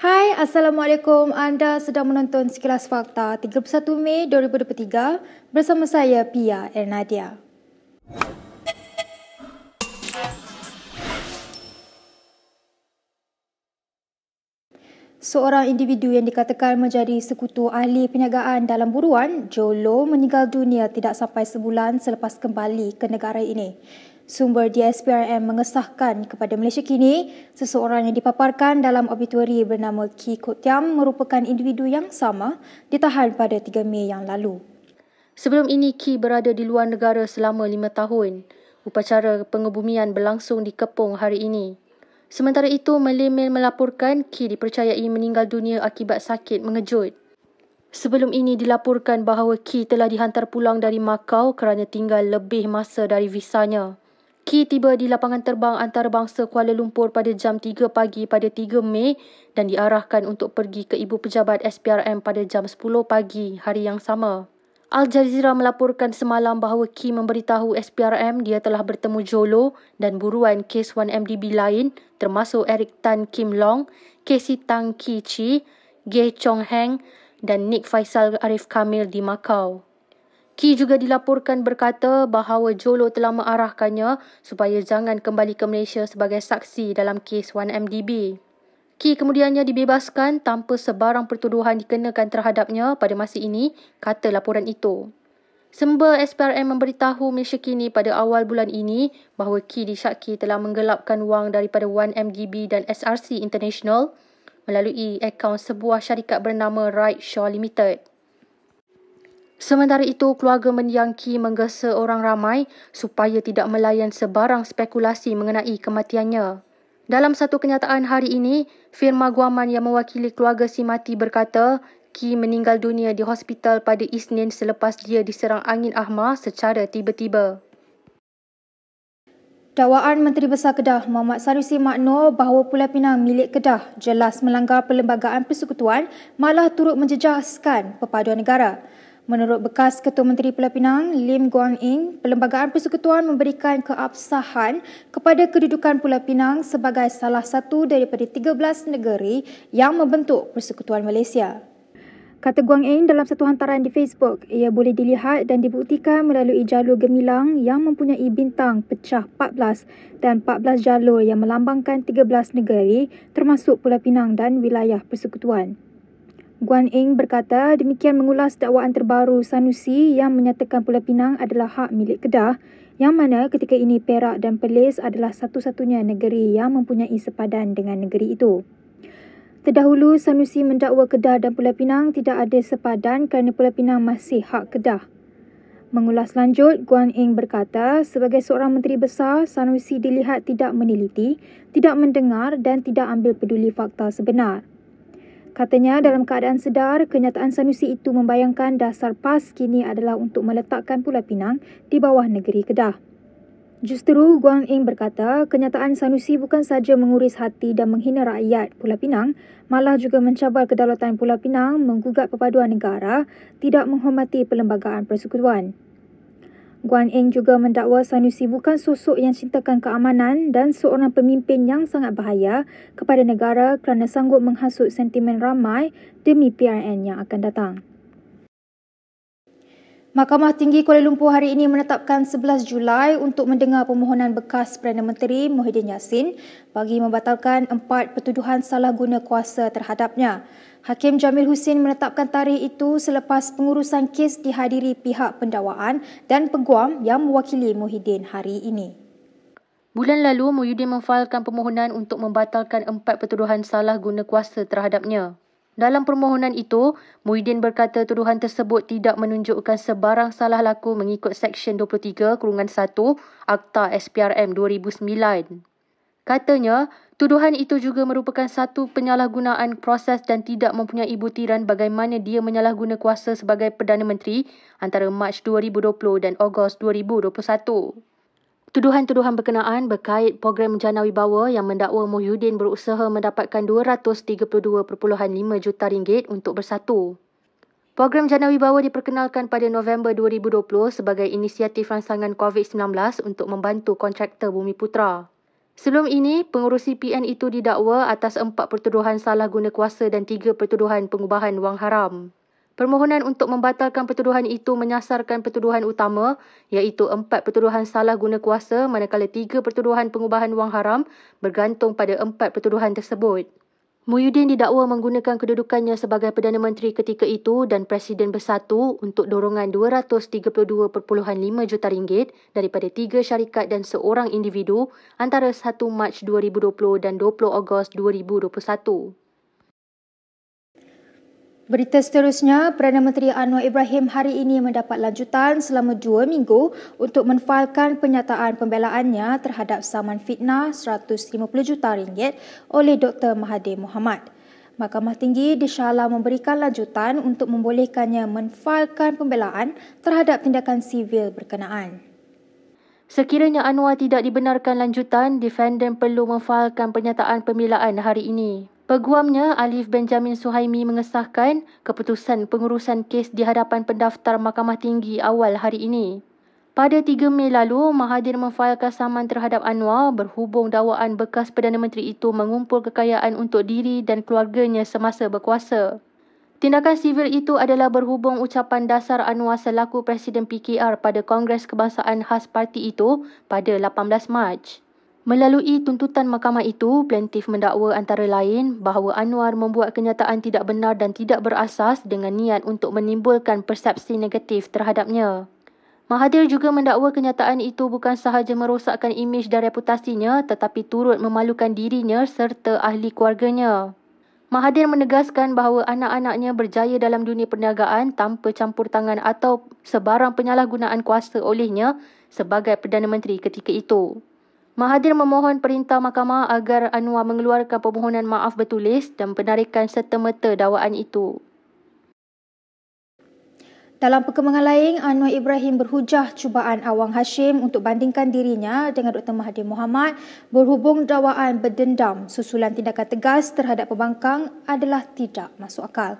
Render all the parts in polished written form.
Hai, Assalamualaikum. Anda sedang menonton Sekilas Fakta 31 Mei 2023 bersama saya Pia Ernadia. Seorang individu yang dikatakan menjadi sekutu ahli perniagaan dalam buruan, Joe Low, meninggal dunia tidak sampai sebulan selepas kembali ke negara ini. Sumber di SPRM mengesahkan kepada Malaysia Kini, seseorang yang dipaparkan dalam obituari bernama Kee Kot Tiam merupakan individu yang sama ditahan pada 3 Mei yang lalu. Sebelum ini, Kee berada di luar negara selama 5 tahun. Upacara pengebumian berlangsung di Kepong hari ini. Sementara itu, Malay Mail melaporkan Kee dipercayai meninggal dunia akibat sakit mengejut. Sebelum ini dilaporkan bahawa Kee telah dihantar pulang dari Macau kerana tinggal lebih masa dari visanya. Kee tiba di lapangan terbang antarabangsa Kuala Lumpur pada jam 3 pagi pada 3 Mei dan diarahkan untuk pergi ke Ibu Pejabat SPRM pada jam 10 pagi hari yang sama. Al Jazeera melaporkan semalam bahawa Kee memberitahu SPRM dia telah bertemu Joe Low dan buruan kes 1MDB lain termasuk Eric Tan Kim Long, Casey Tang Ki Chi, Gay Chong Heng dan Nick Faisal Arif Kamil di Macau. Kee juga dilaporkan berkata bahawa Joe Low telah mengarahkannya supaya jangan kembali ke Malaysia sebagai saksi dalam kes 1MDB. Kee kemudiannya dibebaskan tanpa sebarang pertuduhan dikenakan terhadapnya pada masa ini, kata laporan itu. Sumber SPRM memberitahu Malaysia Kini pada awal bulan ini bahawa Kee disyaki telah menggelapkan wang daripada 1MDB dan SRC International melalui akaun sebuah syarikat bernama Right Shaw Limited. Sementara itu, keluarga mendiang Kee menggesa orang ramai supaya tidak melayan sebarang spekulasi mengenai kematiannya. Dalam satu kenyataan hari ini, firma guaman yang mewakili keluarga si mati berkata Kee meninggal dunia di hospital pada Isnin selepas dia diserang angin ahmar secara tiba-tiba. Dakwaan Menteri Besar Kedah Muhammad Sanusi Makno bahawa Pulau Pinang milik Kedah jelas melanggar Perlembagaan Persekutuan malah turut menjejaskan perpaduan negara. Menurut bekas Ketua Menteri Pulau Pinang, Lim Guan Eng, Perlembagaan Persekutuan memberikan keabsahan kepada kedudukan Pulau Pinang sebagai salah satu daripada 13 negeri yang membentuk Persekutuan Malaysia. Kata Guan Eng dalam satu hantaran di Facebook, ia boleh dilihat dan dibuktikan melalui jalur gemilang yang mempunyai bintang pecah 14 dan 14 jalur yang melambangkan 13 negeri termasuk Pulau Pinang dan wilayah Persekutuan. Guan Eng berkata demikian mengulas dakwaan terbaru Sanusi yang menyatakan Pulau Pinang adalah hak milik Kedah, yang mana ketika ini Perak dan Perlis adalah satu-satunya negeri yang mempunyai sepadan dengan negeri itu. Terdahulu, Sanusi mendakwa Kedah dan Pulau Pinang tidak ada sepadan kerana Pulau Pinang masih hak Kedah. Mengulas lanjut, Guan Eng berkata sebagai seorang Menteri Besar, Sanusi dilihat tidak meneliti, tidak mendengar dan tidak ambil peduli fakta sebenar. Katanya dalam keadaan sedar, kenyataan Sanusi itu membayangkan dasar PAS kini adalah untuk meletakkan Pulau Pinang di bawah negeri Kedah. Justru Guan Eng berkata kenyataan Sanusi bukan sahaja menguris hati dan menghina rakyat Pulau Pinang, malah juga mencabar kedaulatan Pulau Pinang, menggugat perpaduan negara, tidak menghormati Perlembagaan Persekutuan. Guan Eng juga mendakwa Sanusi bukan sosok yang cintakan keamanan dan seorang pemimpin yang sangat bahaya kepada negara kerana sanggup menghasut sentimen ramai demi PRN yang akan datang. Mahkamah Tinggi Kuala Lumpur hari ini menetapkan 11 Julai untuk mendengar permohonan bekas Perdana Menteri Muhyiddin Yassin bagi membatalkan 4 pertuduhan salah guna kuasa terhadapnya. Hakim Jamil Husin menetapkan tarikh itu selepas pengurusan kes dihadiri pihak pendakwaan dan peguam yang mewakili Muhyiddin hari ini. Bulan lalu, Muhyiddin memfailkan permohonan untuk membatalkan 4 pertuduhan salah guna kuasa terhadapnya. Dalam permohonan itu, Muhyiddin berkata tuduhan tersebut tidak menunjukkan sebarang salah laku mengikut Seksyen 23/1 Akta SPRM 2009. Katanya, tuduhan itu juga merupakan satu penyalahgunaan proses dan tidak mempunyai butiran bagaimana dia menyalahguna kuasa sebagai Perdana Menteri antara Mac 2020 dan Ogos 2021. Tuduhan-tuduhan berkenaan berkait program Jana Wibawa yang mendakwa Muhyiddin berusaha mendapatkan RM232.5 juta untuk bersatu. Program Jana Wibawa diperkenalkan pada November 2020 sebagai inisiatif rancangan COVID-19 untuk membantu kontraktor Bumi Putra. Sebelum ini, pengurus CPN itu didakwa atas 4 pertuduhan salah guna kuasa dan 3 pertuduhan pengubahan wang haram. Permohonan untuk membatalkan pertuduhan itu menyasarkan pertuduhan utama iaitu 4 pertuduhan salah guna kuasa manakala 3 pertuduhan pengubahan wang haram bergantung pada 4 pertuduhan tersebut. Muhyiddin didakwa menggunakan kedudukannya sebagai Perdana Menteri ketika itu dan Presiden Bersatu untuk dorongan RM232.5 juta daripada 3 syarikat dan seorang individu antara 1 Mac 2020 dan 20 Ogos 2021. Berita seterusnya, Perdana Menteri Anwar Ibrahim hari ini mendapat lanjutan selama 2 minggu untuk menfailkan pernyataan pembelaannya terhadap saman fitnah RM150 juta oleh Dr. Mahathir Mohamad. Mahkamah Tinggi di-Shah Alam memberikan lanjutan untuk membolehkannya menfailkan pembelaan terhadap tindakan sivil berkenaan. Sekiranya Anwar tidak dibenarkan lanjutan, defendant perlu memfailkan pernyataan pembelaan hari ini. Peguamnya, Alif Benjamin Suhaimi mengesahkan keputusan pengurusan kes di hadapan pendaftar Mahkamah Tinggi awal hari ini. Pada 3 Mei lalu, Mahathir memfailkan saman terhadap Anwar berhubung dakwaan bekas Perdana Menteri itu mengumpul kekayaan untuk diri dan keluarganya semasa berkuasa. Tindakan sivil itu adalah berhubung ucapan dasar Anwar selaku Presiden PKR pada Kongres Kebangsaan khas parti itu pada 18 Mac. Melalui tuntutan mahkamah itu, plaintiff mendakwa antara lain bahawa Anwar membuat kenyataan tidak benar dan tidak berasas dengan niat untuk menimbulkan persepsi negatif terhadapnya. Mahathir juga mendakwa kenyataan itu bukan sahaja merosakkan imej dan reputasinya tetapi turut memalukan dirinya serta ahli keluarganya. Mahathir menegaskan bahawa anak-anaknya berjaya dalam dunia perniagaan tanpa campur tangan atau sebarang penyalahgunaan kuasa olehnya sebagai Perdana Menteri ketika itu. Mahathir memohon perintah mahkamah agar Anwar mengeluarkan permohonan maaf bertulis dan penarikan serta-merta dakwaan itu. Dalam perkembangan lain, Anwar Ibrahim berhujah cubaan Awang Hashim untuk bandingkan dirinya dengan Dr. Mahathir Mohamad berhubung dakwaan berdendam susulan tindakan tegas terhadap pembangkang adalah tidak masuk akal.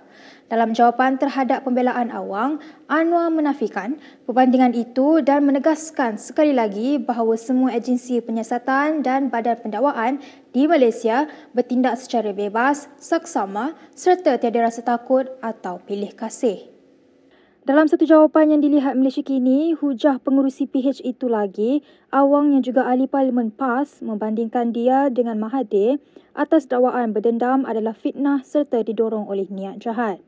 Dalam jawapan terhadap pembelaan Awang, Anwar menafikan perbandingan itu dan menegaskan sekali lagi bahawa semua agensi penyiasatan dan badan pendakwaan di Malaysia bertindak secara bebas, saksama serta tiada rasa takut atau pilih kasih. Dalam satu jawapan yang dilihat Malaysia Kini, hujah pengurusi PH itu lagi, Awang yang juga ahli Parlimen PAS membandingkan dia dengan Mahathir atas dakwaan berdendam adalah fitnah serta didorong oleh niat jahat.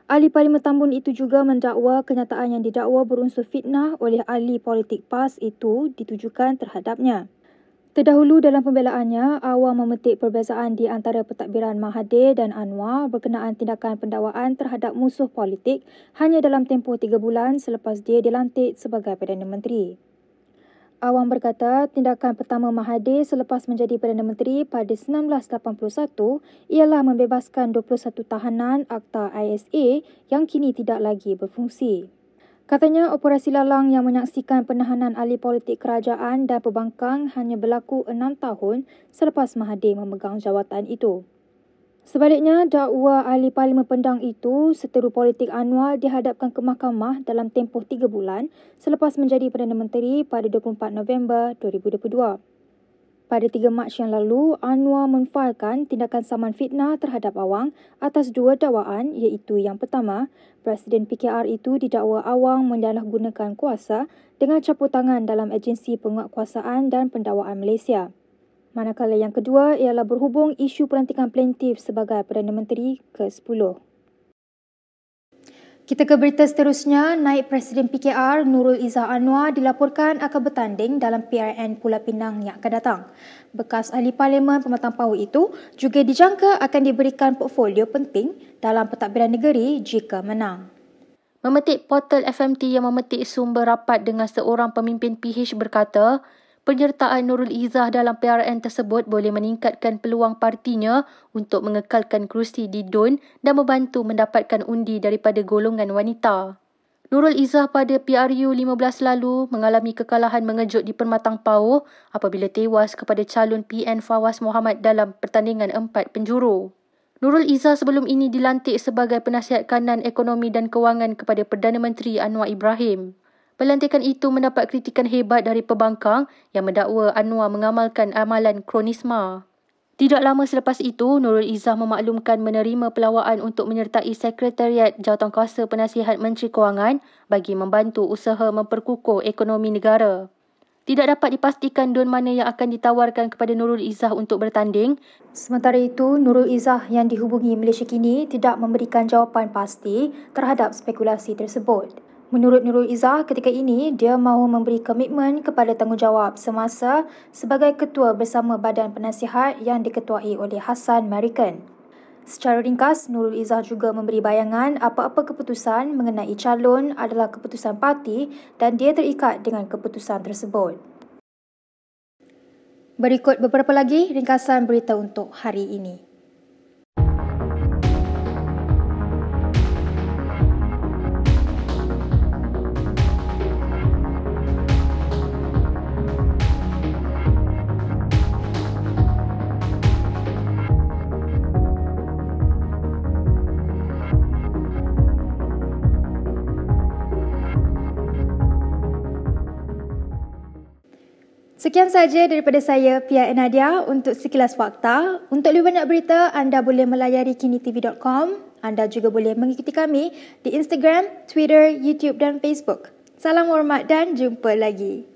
Ahli Parlimen Tambun itu juga mendakwa kenyataan yang didakwa berunsur fitnah oleh ahli politik PAS itu ditujukan terhadapnya. Terdahulu dalam pembelaannya, Awang memetik perbezaan di antara pentadbiran Mahathir dan Anwar berkenaan tindakan pendakwaan terhadap musuh politik hanya dalam tempoh 3 bulan selepas dia dilantik sebagai Perdana Menteri. Awang berkata tindakan pertama Mahathir selepas menjadi Perdana Menteri pada 1981 ialah membebaskan 21 tahanan Akta ISA yang kini tidak lagi berfungsi. Katanya operasi lalang yang menyaksikan penahanan ahli politik kerajaan dan pembangkang hanya berlaku 6 tahun selepas Mahathir memegang jawatan itu. Sebaliknya, dakwa ahli Parlimen Pendang itu seteru politik Anwar dihadapkan ke mahkamah dalam tempoh 3 bulan selepas menjadi Perdana Menteri pada 24 November 2022. Pada 3 Mac yang lalu, Anwar memfailkan tindakan saman fitnah terhadap Awang atas 2 dakwaan iaitu yang pertama, Presiden PKR itu didakwa Awang menyalahgunakan kuasa dengan campur tangan dalam agensi penguatkuasaan dan pendakwaan Malaysia. Manakala yang kedua ialah berhubung isu pelantikan plaintiff sebagai Perdana Menteri ke-10. Kita ke berita seterusnya, naib Presiden PKR Nurul Izzah Anwar dilaporkan akan bertanding dalam PRN Pulau Pinang yang akan datang. Bekas ahli Parlimen Pematang Pauh itu juga dijangka akan diberikan portfolio penting dalam pentadbiran negeri jika menang. Memetik portal FMT yang memetik sumber rapat dengan seorang pemimpin PH berkata, penyertaan Nurul Izzah dalam PRN tersebut boleh meningkatkan peluang partinya untuk mengekalkan kerusi di DUN dan membantu mendapatkan undi daripada golongan wanita. Nurul Izzah pada PRU 15 lalu mengalami kekalahan mengejut di Pematang Pauh apabila tewas kepada calon PN Fawaz Muhammad dalam pertandingan 4 penjuru. Nurul Izzah sebelum ini dilantik sebagai penasihat kanan ekonomi dan kewangan kepada Perdana Menteri Anwar Ibrahim. Pelantikan itu mendapat kritikan hebat dari pembangkang yang mendakwa Anwar mengamalkan amalan kronisma. Tidak lama selepas itu, Nurul Izzah memaklumkan menerima pelawaan untuk menyertai Sekretariat Jawatankuasa Penasihat Menteri Kewangan bagi membantu usaha memperkukuh ekonomi negara. Tidak dapat dipastikan don mana yang akan ditawarkan kepada Nurul Izzah untuk bertanding. Sementara itu, Nurul Izzah yang dihubungi Malaysia Kini tidak memberikan jawapan pasti terhadap spekulasi tersebut. Menurut Nurul Izzah, ketika ini dia mahu memberi komitmen kepada tanggungjawab semasa sebagai ketua bersama Badan Penasihat yang diketuai oleh Hassan Merican. Secara ringkas, Nurul Izzah juga memberi bayangan apa-apa keputusan mengenai calon adalah keputusan parti dan dia terikat dengan keputusan tersebut. Berikut beberapa lagi ringkasan berita untuk hari ini. Sekian sahaja daripada saya, Pia Nadia, untuk sekilas fakta. Untuk lebih banyak berita, anda boleh melayari kinitv.com. Anda juga boleh mengikuti kami di Instagram, Twitter, YouTube dan Facebook. Salam hormat dan jumpa lagi.